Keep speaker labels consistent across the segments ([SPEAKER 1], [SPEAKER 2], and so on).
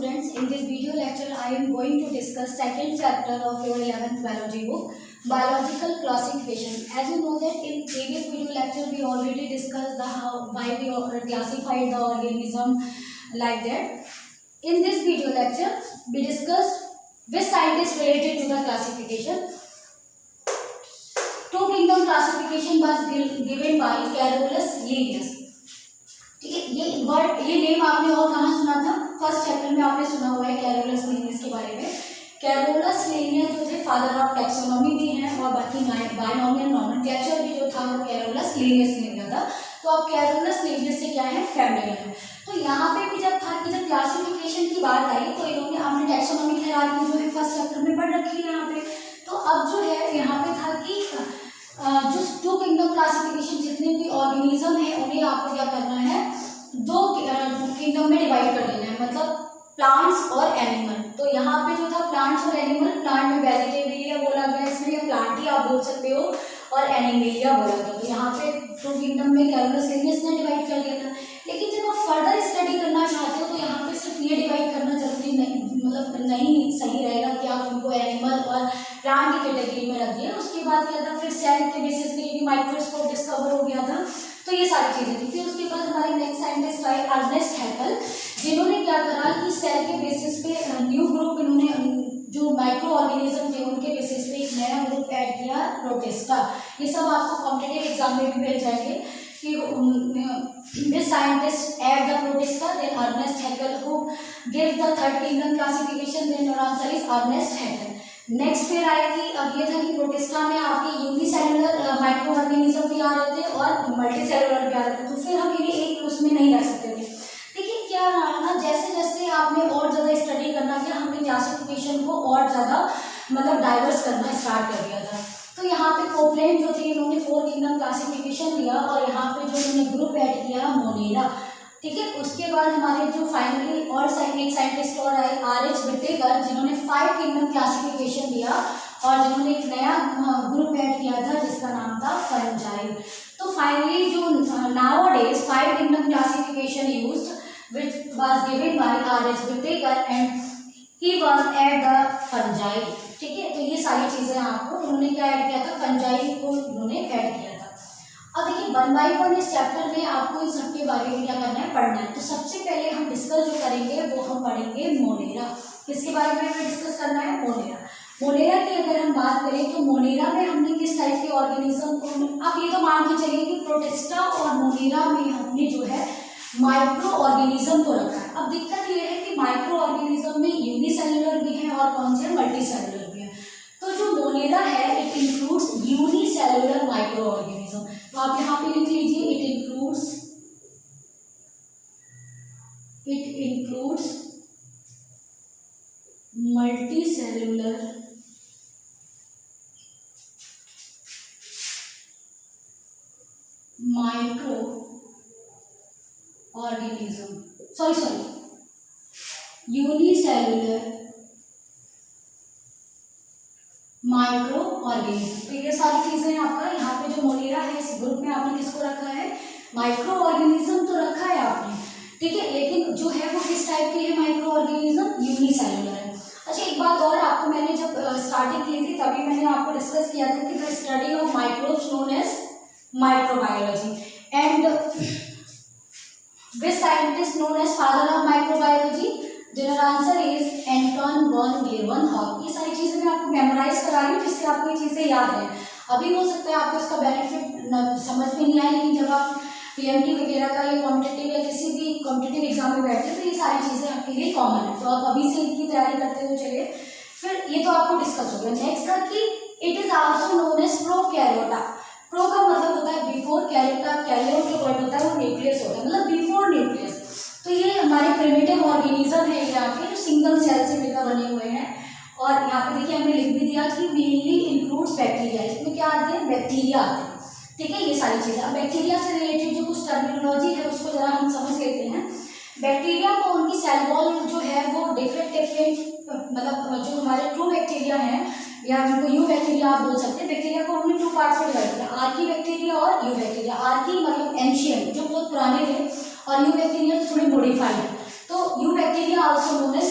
[SPEAKER 1] students, in this video lecture I am going to discuss second chapter of your 11th biology book, biological classification. As you know that in previous video lecture we already discussed the why we classified the organism like that. In this video lecture we discussed which scientists related to the classification. Two kingdom classification was given by Carolus Linnaeus. ठीक है, ये name आपने और कहाँ सुना था? First chapter में आपने सुना हुआ है कैरोलस लिनियस के बारे में. कैरोलस लिनियस जो थे फादर ऑफ टैक्सोनॉमी भी हैं और बाकी बायनॉमियल नॉमेनक्लेचर भी जो था वो कैरोलस लिनियस ने दिया था. तो अब कैरोलस लिनियस से क्या है, फैमिलियर है. तो यहाँ पे भी जब था कि जब क्लासिफिकेशन की बात आई तो इन्होंने आपने टैक्सोनॉमिक हायरार्की जो है फर्स्ट चैप्टर में पढ़ रखी है यहाँ पे. तो अब जो है यहाँ पे था कि जो टू किंगडम क्लासिफिकेशन जितने भी ऑर्गेनिज्म है उन्हें आपको क्या करना है, दो किंगडम में डिवाइड कर देना है, मतलब प्लांट्स और एनिमल. तो यहाँ पे जो था प्लांट्स और एनिमल, प्लांट में वेजिटेबिलिया बोला गया इसमें, या प्लांट ही आप बोल सकते हो, और एनिमेलिया बोला गया. तो यहाँ पे टू किंगडम में कैरोलस लिनियस ने डिवाइड कर दिया था. लेकिन जब आप फर्दर स्टडी करना चाहते हो तो यहाँ पे सिर्फ ये डिवाइड करना जरूरी नहीं, मतलब नहीं सही रहेगा कि आप उनको एनिमल और प्लांट की कैटेगरी में रख दिए. उसके बाद क्या था, फिर सेल के बेसिस पे भी माइक्रोस्कोप डिस्कवर हो गया था. तो ये सारी चीजें थी. फिर उसके बाद हमारे नेक्स्ट साइंटिस्ट आए अर्नेस्ट हैकेल, जिन्होंने क्या करा कि सेल के बेसिस पे न्यू ग्रुप, इन्होंने जो माइक्रो ऑर्गेनिज्म थे उनके बेसिस पे एक नया ग्रुप ऐड किया, प्रोटिस्टा. ये सब आपको कॉम्पिटिटिव एग्जाम में भी मिल जाएंगे कि this scientist add the protista, then Ernest Haeckel who gave the third kingdom classification, then your answer is Ernest Haeckel. Next फिर आएगी, अब ये था कि प्रोटिस्टा में आपके यूनिसेलुलर माइक्रो ऑर्गेनिज्म भी आ रहे थे और मल्टी सेलुलर भी आ रहे थे. तो फिर हम इन्हें एक उसमें नहीं रख सकते थे. लेकिन क्या रहा ना, जैसे जैसे आपने और ज़्यादा स्टडी करना किया, हमने क्लासिफिकेशन को और ज़्यादा मतलब डाइवर्स करना स्टार्ट कर दिया था. तो यहाँ पे कोपलैंड जो थे इन्होंने फोर किंगडम क्लासिफिकेशन दिया और यहाँ पे जो इन्होंने ग्रुप ऐड किया मोनेरा. ठीक है, उसके बाद हमारे जो फाइनली और एक साइंटिस्ट और आए आर.एच. विटेकर, जिन्होंने फाइव किंगडम क्लासिफिकेशन दिया और जिन्होंने एक नया ग्रुप ऐड किया था जिसका नाम था फंजाई. तो फाइनली जो nowadays five kingdom classification used which was given by R H. Whittaker and he was at the fungi. ठीक है, तो ये सारी चीजें आपको उन्होंने क्या ऐड किया था, फंजाई को उन्होंने ऐड किया था. अब देखिए 1 by 1 इस चैप्टर में आपको इन सबके बारे में क्या करना है, पढ़ना है. तो सबसे पहले हम डिस्कस जो करेंगे वो हम पढ़ेंगे मोनेरा. किसके बारे में हमें डिस्कस करना है, मोनेरा. मोनेरा की अगर हम बात करें तो मोनेरा में हमने किस टाइप के ऑर्गेनिज्म को, अब ये तो मान के चलिए कि प्रोटिस्टा और मोनेरा में हमने जो है माइक्रो ऑर्गेनिज्म को रखा है. अब दिक्कत ये है कि माइक्रो ऑर्गेनिज्म में यूनिसेलुलर भी है और कौन से मल्टी सेलुलर भी है. तो जो मोनेरा है it includes unicellular micro organism. तो आप यहाँ पे लिख लीजिए it includes multi cellular micro organism, sorry unicellular micro organism. तो ये सारी चीजें आपका यहाँ पे जो मोनेरा है इस ग्रुप में आपने किसको रखा है, माइक्रो ऑर्गेनिज्म तो रखा है आपने. ठीक है, लेकिन जो है वो किस टाइप के है माइक्रो ऑर्गेनिज्म, यूनिसेलुलर है. अच्छा, एक बात और, आपको मैंने जब स्टार्टिंग की थी तभी मैंने आपको डिस्कस किया था कि the study of microbes known as microbiology and which scientist known as father of microbiology. General answer is Anton van Leeuwenhoek. ये सारी चीजें मैं आपको मेमोराइज करा रही हूँ जिससे आपको ये चीजें याद है. अभी हो सकता है आपको इसका बेनिफिट समझ में नहीं आए, लेकिन जब आप पीएमटी वगैरह का या कॉम्पिटिटिव या किसी भी कॉम्पिटिटिव एग्जाम में बैठते हैं तो ये सारी चीजें आपके लिए कॉमन है. तो आप अभी से इनकी तैयारी करते हुए चलिए. फिर ये तो आपको डिस्कस हो गया. नेक्स्ट था कि it is also known as prokaryota. Pro का मतलब होता है बिफोर, कैरियोटा कैरियोट जो वर्ड होता है वो न्यूक्लियस होता है, मतलब बिफोर न्यूक्लियस. तो ये हमारे प्रिमिटिव ऑर्गेनिज्म है यहाँ पे जो सिंगल सेल से मिलकर बने हुए हैं. और यहाँ पे देखिए हमने लिख भी दिया कि मेनली इंक्लूड्स बैक्टीरिया. इसमें क्या आते हैं, बैक्टीरिया आते हैं. ठीक है, ये सारी चीजें. अब बैक्टीरिया से रिलेटेड जो कुछ टर्मिनोलॉजी है उसको जरा हम समझ लेते हैं. बैक्टीरिया को उनकी सेल वॉल जो है वो डिफरेंट मतलब जो हमारे ट्रू बैक्टीरिया है या जिनको यू बैक्टीरिया आप बोल सकते हैं, बैक्टीरिया को हमने 2 पार्ट्स में डिवाइड किया, आर्की बैक्टीरिया और यू बैक्टीरिया. आर्की मतलब एंशियंट जो बहुत पुराने थे और यू बैक्टीरिया थोड़ी मॉडिफाइड है. तो you bacteria also known as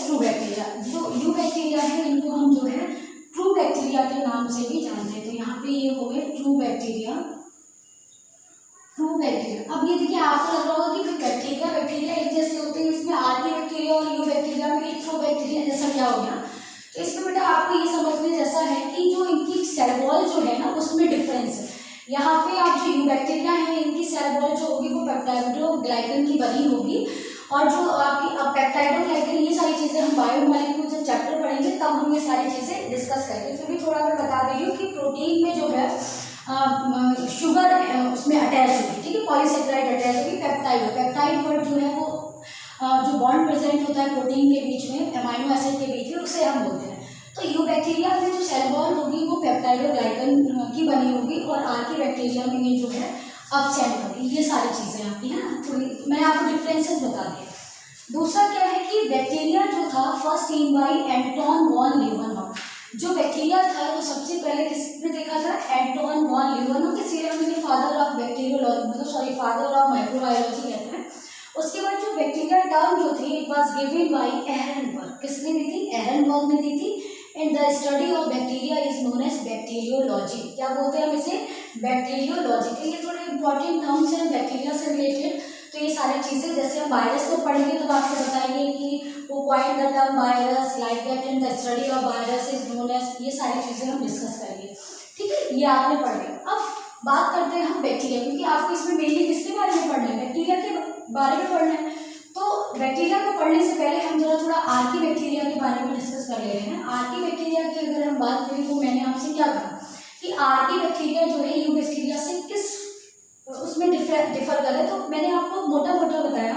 [SPEAKER 1] क्या हो गया। तो इसमें बेटा आपको ये समझने जैसा है कि जो इनकी सेल वॉल जो है ना उसमें डिफरेंस है। यहाँ पे आप जो यूबैक्टीरिया है इनकी सेल वॉल जो होगी वो पेप्टाइडोग्लाइकन की बनी होगी, और जो आपकी पेप्टाइडोग्लाइकन ये सारी चीज़ें हम बायोमोलिक्यूल जब चैप्टर पढ़ेंगे तब हम ये सारी चीज़ें डिस्कस करेंगे। फिर भी थोड़ा मैं बता दे रही हूँ कि प्रोटीन में जो है शुगर उसमें अटैच होगी, ठीक है, पॉलीसेकेराइड अटैच होगी, पेप्टाइड वर्ड जो है वो जो बॉन्ड प्रेजेंट होता है प्रोटीन के बीच में, अमाइनो एसिड के बीच में, उसे हम बोलते हैं। तो यूबैक्टीरिया में जो सेल वॉल होगी वो पेप्टाइडोग्लाइकन की बनी होगी, और आर्की बैक्टीरिया में ये जो है अब्सेंट होगी। ये सारी चीज़ें आपकी है ना, थोड़ी मैंने आपको डिफरेंसेस बता दिए। दूसरा क्या है कि बैक्टीरिया जो था first seen by Anton von Leeuwenhoek. जो बैक्टीरिया था तो सबसे पहले किसने देखा था, एंटोन वॉन लीवनहॉफ, किसी ने फादर ऑफ बैक्टीरियोलॉजी मतलब फादर ऑफ माइक्रोबायोलॉजी कहते हैं। उसके बाद जो बैक्टीरिया टर्म जो थी it was given by Ehrenberg, किसने दी थी, एहरनबर्ग ने दी थी। And the study of bacteria is known as bacteriology. क्या बोलते हैं हम इसे, बैक्टीरियोलॉजी। तो ये थोड़े इंपॉर्टेंट टर्म्स हैं बैक्टीरिया से रिलेटेड। तो ये सारी चीज़ें जैसे हम वायरस को पढ़ेंगे तो आपको बताएंगे कि वो quite the term virus like that and the study of virus is known as, ये सारी चीज़ें हम डिस्कस करेंगे, ठीक है, ये आपने पढ़ लिया। अब बात करते हैं हम बैक्टीरिया, क्योंकि आपको इसमें मेनली किसके बारे में पढ़ना है, बैक्टीरिया के बारे में पढ़ना है। तो बैक्टीरिया को पढ़ने से पहले हम थोड़ा आर्की बैक्टीरिया के बारे में डिस्कस कर ले रहे हैं। आर्की बैक्टीरिया की अगर हम बात करें तो मैंने आपसे क्या कहा कि आर्की बैक्टीरिया जो है यू बैक्टीरिया से किस उसमें डिफर कर है। तो मैंने आपको मोटा बताया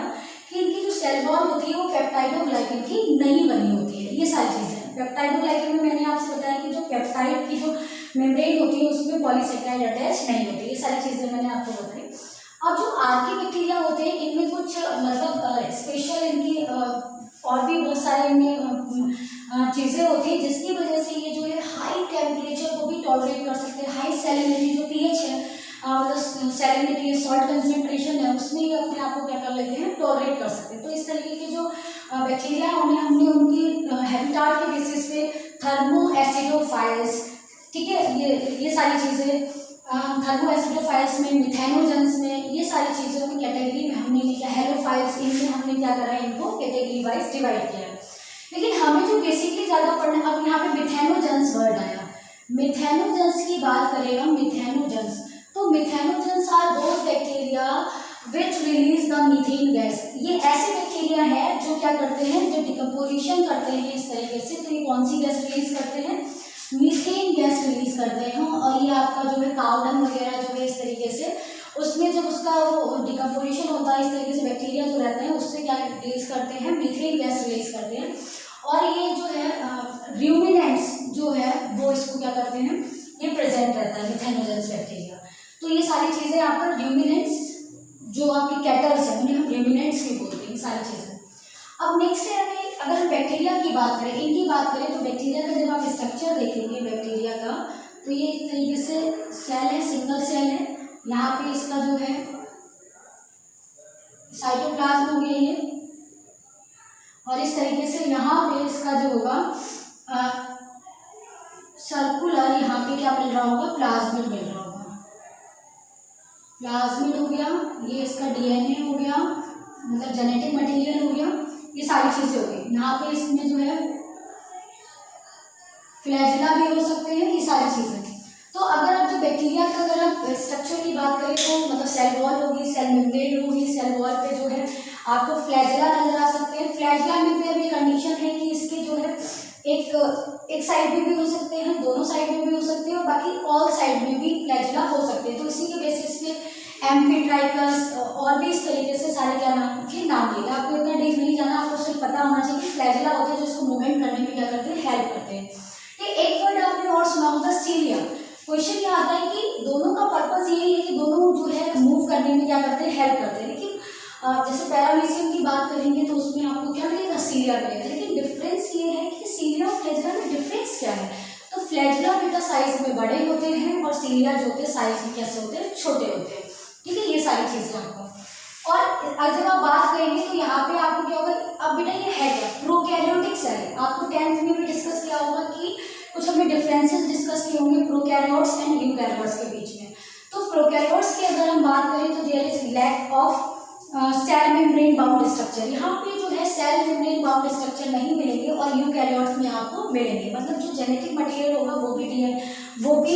[SPEAKER 1] कि इनकी जो सेल वॉल होती है वो पेप्टाइडोग्लाइकन की नहीं बनी होती है। ये सारी चीज़ें पेप्टाइडोग्लाइकन में मैंने आपसे बताया कि जो पेप्टाइड की जो मेम्ब्रेन होती है उसमें पॉलीसेकेराइड अटैच नहीं होती। ये सारी चीज़ें मैंने आपको बताई। अब जो आर्की बैक्टीरिया होते हैं इनमें कुछ मतलब स्पेशल इनकी और भी बहुत सारी इनमें चीज़ें होती हैं जिसकी वजह से ये जो है हाई टेम्परेचर को भी टॉलरेट कर सकते हैं। हाई सैलिनिटी जो पीएच है मतलब सैलिनिटी सॉल्ट कंसेंट्रेशन है उसमें ये अपने आप को क्या कर लेते हैं, टॉलरेट कर सकते हैं। तो इस तरीके के जो बैक्टीरिया उन्हें हमने उनकी हैबिटाट के बेसिस पे थर्मो एसिडोफाइल्स, ठीक है, ये सारी चीज़ें थर्मो एसिडोफाइल्स में, मिथेनोजेंस में, ये सारी चीज़ों की कैटेगरी में हमने लिखा। हेलोफाइल्स इनमें हमने क्या करा है, इनको कैटेगरी वाइज डिवाइड किया है। लेकिन हमें जो बेसिकली ज़्यादा पढ़ना, अब यहाँ पे मिथेनोजेंस वर्ड आया। मिथेनोजेंस की बात करें हम, मिथेनोजेंस, तो methanogens are those bacteria which release the methane gas. ये ऐसे बैक्टीरिया है जो क्या करते हैं, जो डिकम्पोजिशन करते हैं इस तरीके से। तो ये कौन सी गैस रिलीज करते हैं, मीथेन गैस रिलीज करते हैं। और ये आपका जो है काउ डंग वगैरह जो है इस तरीके से उसमें जब उसका वो डिकम्पोजिशन होता है इस तरीके से बैक्टीरिया जो रहते हैं उससे क्या रिलीज करते हैं, मीथेन गैस रिलीज करते हैं। और ये जो है र्यूमिनेंट्स जो है वो इसको क्या करते हैं, ये प्रेजेंट रहता है मिथेनोजेंस बैक्टीरिया। तो ये सारी चीज़ें आपका र्यूमिनेंट्स जो आपके कैटल्स हैं उन्हें हम र्यूमिनेंट्स भी बोलते हैं, सारी चीज़ें। अब नेक्स्ट है अगर हम बैक्टीरिया की बात करें, इनकी बात करें तो बैक्टीरिया का जब आप स्ट्रक्चर देखेंगे बैक्टीरिया का तो ये एक तरीके से सेल है, सिंगल सेल है। यहाँ पे इसका जो है साइटोप्लाज्म हो गया ये, और इस तरीके से यहाँ पे इसका जो होगा सर्कुलर, यहाँ पे क्या मिल रहा होगा, प्लाज्मिड मिल रहा होगा। प्लाज्मिड हो गया, ये इसका डीएनए हो गया मतलब जेनेटिक मटेरियल हो गया, ये सारी चीज़ें हो गई। यहाँ पे इसमें जो है फ्लैजिला भी हो सकते हैं, ये सारी चीज़ें। तो अगर आप जो बैक्टीरिया का अगर आप स्ट्रक्चर की बात करें तो मतलब सेल वॉल होगी, सेल मेम्ब्रेन होगी, सेल वॉल पे जो है आपको फ्लैजिला नजर आ सकते हैं। फ्लैजिला में भी अभी कंडीशन है कि इसके जो है एक साइड में भी हो सकते हैं, दोनों साइड में भी हो सकते हैं, और बाकी ऑल साइड में भी फ्लैजिला हो सकते हैं। तो इसी के बेसिस पे एम्फीट्राइकस और भी इस तरीके से सारे क्या नाम के नाम लिए। आपको इतना डीप नहीं जाना, आपको सिर्फ पता होना चाहिए कि फ्लैजिला होते हैं जो इसको मूवमेंट करने में क्या करते हैं, हेल्प करते हैं। एक वर्ड आपने और सुना होगा सीलिया। क्वेश्चन ये आता है कि दोनों का पर्पस यही है कि दोनों जो है मूव करने में क्या करते हैं, हेल्प करते हैं। लेकिन जैसे पैरामीशियम की बात करेंगे तो उसमें आपको क्या मिलेगा, सीलिया मिलेगा। लेकिन डिफरेंस ये है कि सीलिया और फ्लैजिला में डिफरेंस क्या है। तो फ्लैजिला बेटा साइज में बड़े होते हैं और सीलिया जो होते हैं साइज में कैसे होते हैं, छोटे होते हैं। ठीक है, ये सारी चीज़ें आपको। और जब आप बात करेंगे तो यहाँ पे आपको क्या होगा, अब बेटा ये है क्या, प्रोकैरियोटिक सेल। आपको 10th में भी डिस्कस किया होगा कि कुछ हमने डिफरेंसेस डिस्कस किए होंगे प्रोकैरियोट्स एंड यूकैरियोट्स के बीच में। तो प्रोकैरियोट्स की अगर हम बात करें तो there is lack of cell membrane bound structure. यहाँ पे जो है सेल मेम्ब्रेन बाउंड और स्ट्रक्चर नहीं मिलेंगे और यूकैरियोट्स में आपको मिलेंगे। मतलब जो जेनेटिक मटेरियल होगा वो भी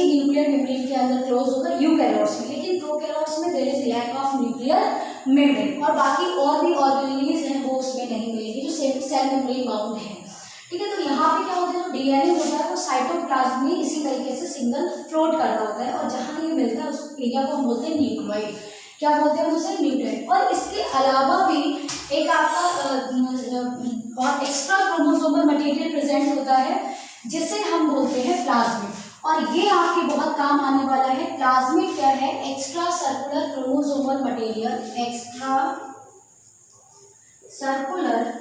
[SPEAKER 1] न्यूक्लियर मेम्ब्रेन के अंदर क्लोज होगा यूकैरियोट्स में, लेकिन प्रोकैरियोट्स में there is lack of nuclear membrane, और बाकी और भी ऑर्गेनेल्स हैं वो उसमें नहीं मिलेंगे जो सेल मेम्ब्रेन बाउंड है। ठीक है, तो यहाँ पे क्या होता है, जो डीएनए होता है वो साइटोप्लाज्म में इसी तरीके से सिंगल फ्लोट कर रहा होता है, और जहाँ ये मिलता है उस एरिया को हम बोलते हैं न्यूक्लियोइड। क्या बोलते हैं उसे? न्यूक्लियोइड। और इसके अलावा भी एक आपका और एक्स्ट्रा क्रोमोसोमल मटेरियल प्रेजेंट होता है जिसे हम बोलते हैं प्लाज्मिड, और ये आपके बहुत काम आने वाला है। प्लाज्मिड क्या है? Extra circular chromosomal material, extra circular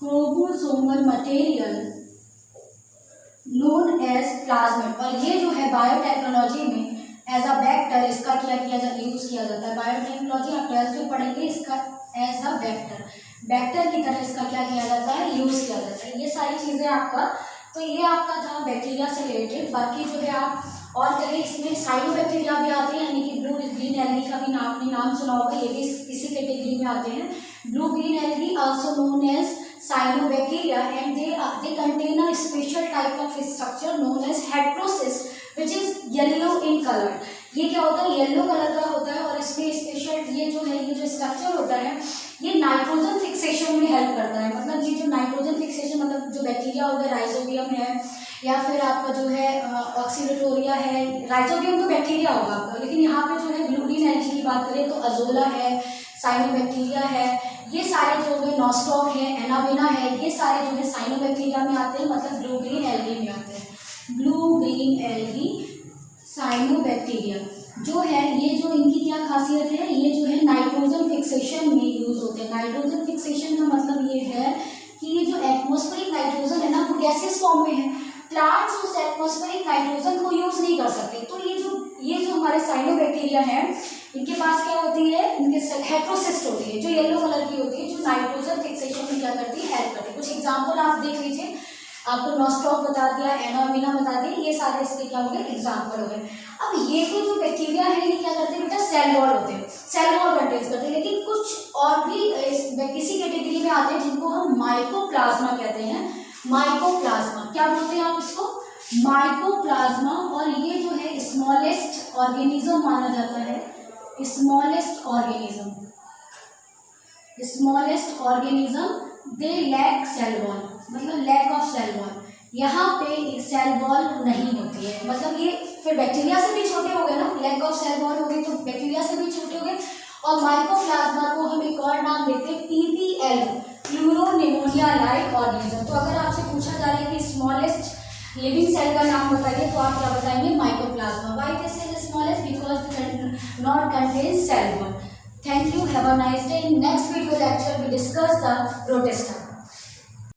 [SPEAKER 1] chromosomal material known as plasmid. और ये जो है बायोटेक्नोलॉजी में एज अ वेक्टर इसका क्या किया जाता है, यूज किया जाता है। बायोटेक्नोलॉजी आप 12th में पढ़ेंगे, इसका एज अ वेक्टर की तरह इसका क्या किया जाता है, यूज किया जाता है। ये सारी चीजें आपका, तो ये आपका था बैक्टीरिया से रिलेटेड। बाकी जो है आप और करें, इसमें साइनोबैक्टीरिया भी आते हैं, यानी कि ब्लू ग्रीन एल्गी का भी आपने नाम सुना होगा, ये भी इसी कैटेगरी में आते हैं। Blue green algae also known as cyanobacteria, and they contain a special type of structure known as heterocyst which is yellow in color। ये क्या होता है? येलो कलर का होता है, और इसमें स्पेशल ये जो स्ट्रक्चर होता है ये नाइट्रोजन फिक्सेशन में हेल्प करता है। मतलब ये जो नाइट्रोजन फिक्सेशन, मतलब जो बैक्टीरिया हो गया, राइजोबियम है या फिर आपका जो है ऑक्सीडेटोरिया है, राइजोबियम तो बैक्टीरिया होगा आपका, लेकिन यहाँ पे जो है ब्लू ग्रीन एल्गी की बात करें तो अजोला है, साइनोबैक्टीरिया है, ये सारे जो है नॉस्टॉक है, एनाविना है, ये सारे जो है साइनोबैक्टीरिया में आते हैं, मतलब ब्लू ग्रीन एल्गी में आते हैं। ब्लू ग्रीन एल्गी साइनोबैक्टीरिया जो है, ये जो इनकी क्या खासियत है, ये जो है नाइट्रोजन फिक्सेशन में यूज होते हैं। नाइट्रोजन फिक्सेशन का मतलब ये है कि ये जो एटमॉस्फेरिक नाइट्रोजन है ना वो गैसेस फॉर्म में है, प्लांट्स उस एटमॉस्फेरिक नाइट्रोजन को यूज नहीं कर सकते। तो ये जो हमारे साइनोबैक्टीरिया हैं इनके पास क्या होती है, इनके हेटेरोसिस्ट होती है जो येलो कलर की होती है, जो नाइट्रोजन फिक्सेशन में क्या करती है, हेल्प करती है। कुछ एग्जांपल आप देख लीजिए, आपको नॉस्टॉक बता दिया, एनाविना बता दिया, ये सारे इसके क्या हो गए, एग्जाम्पल हो गए। अब ये तो जो बैक्टीरिया है ये क्या करते हैं बेटा, सेल वॉल होते हैं, सेल वॉल कंटेन करते हैं, लेकिन कुछ और भी किसी कैटेगरी में आते हैं जिनको हम माइकोप्लाज्मा कहते हैं। माइकोप्लाज्मा क्या बोलते हैं आप इसको, माइकोप्लाज्मा। और ये जो है स्मॉलेस्ट ऑर्गेनिज्म माना जाता है, smallest organism they lack cell wall, मतलब लैक ऑफ सेल वॉल। यहाँ पे सेल वॉल नहीं होती है, मतलब ये फिर बैक्टीरिया से भी छोटे हो गए ना, लैक ऑफ सेल वॉल हो गई तो बैक्टीरिया से भी छोटे हो गए। और माइकोप्लाज्मा को हम एक और नाम देते हैं PPL, प्लूरोनिमोनिया लाइक ऑर्गेनिज्म। तो अगर आपसे पूछा जा रहा है कि स्मॉलेस्ट लिविंग सेल का नाम बताइए तो आप क्या बताएंगे, mycoplasma. Why this is smallest? Because not contain cell wall. Thank you. Have a nice day. In next video lecture we discuss the protista.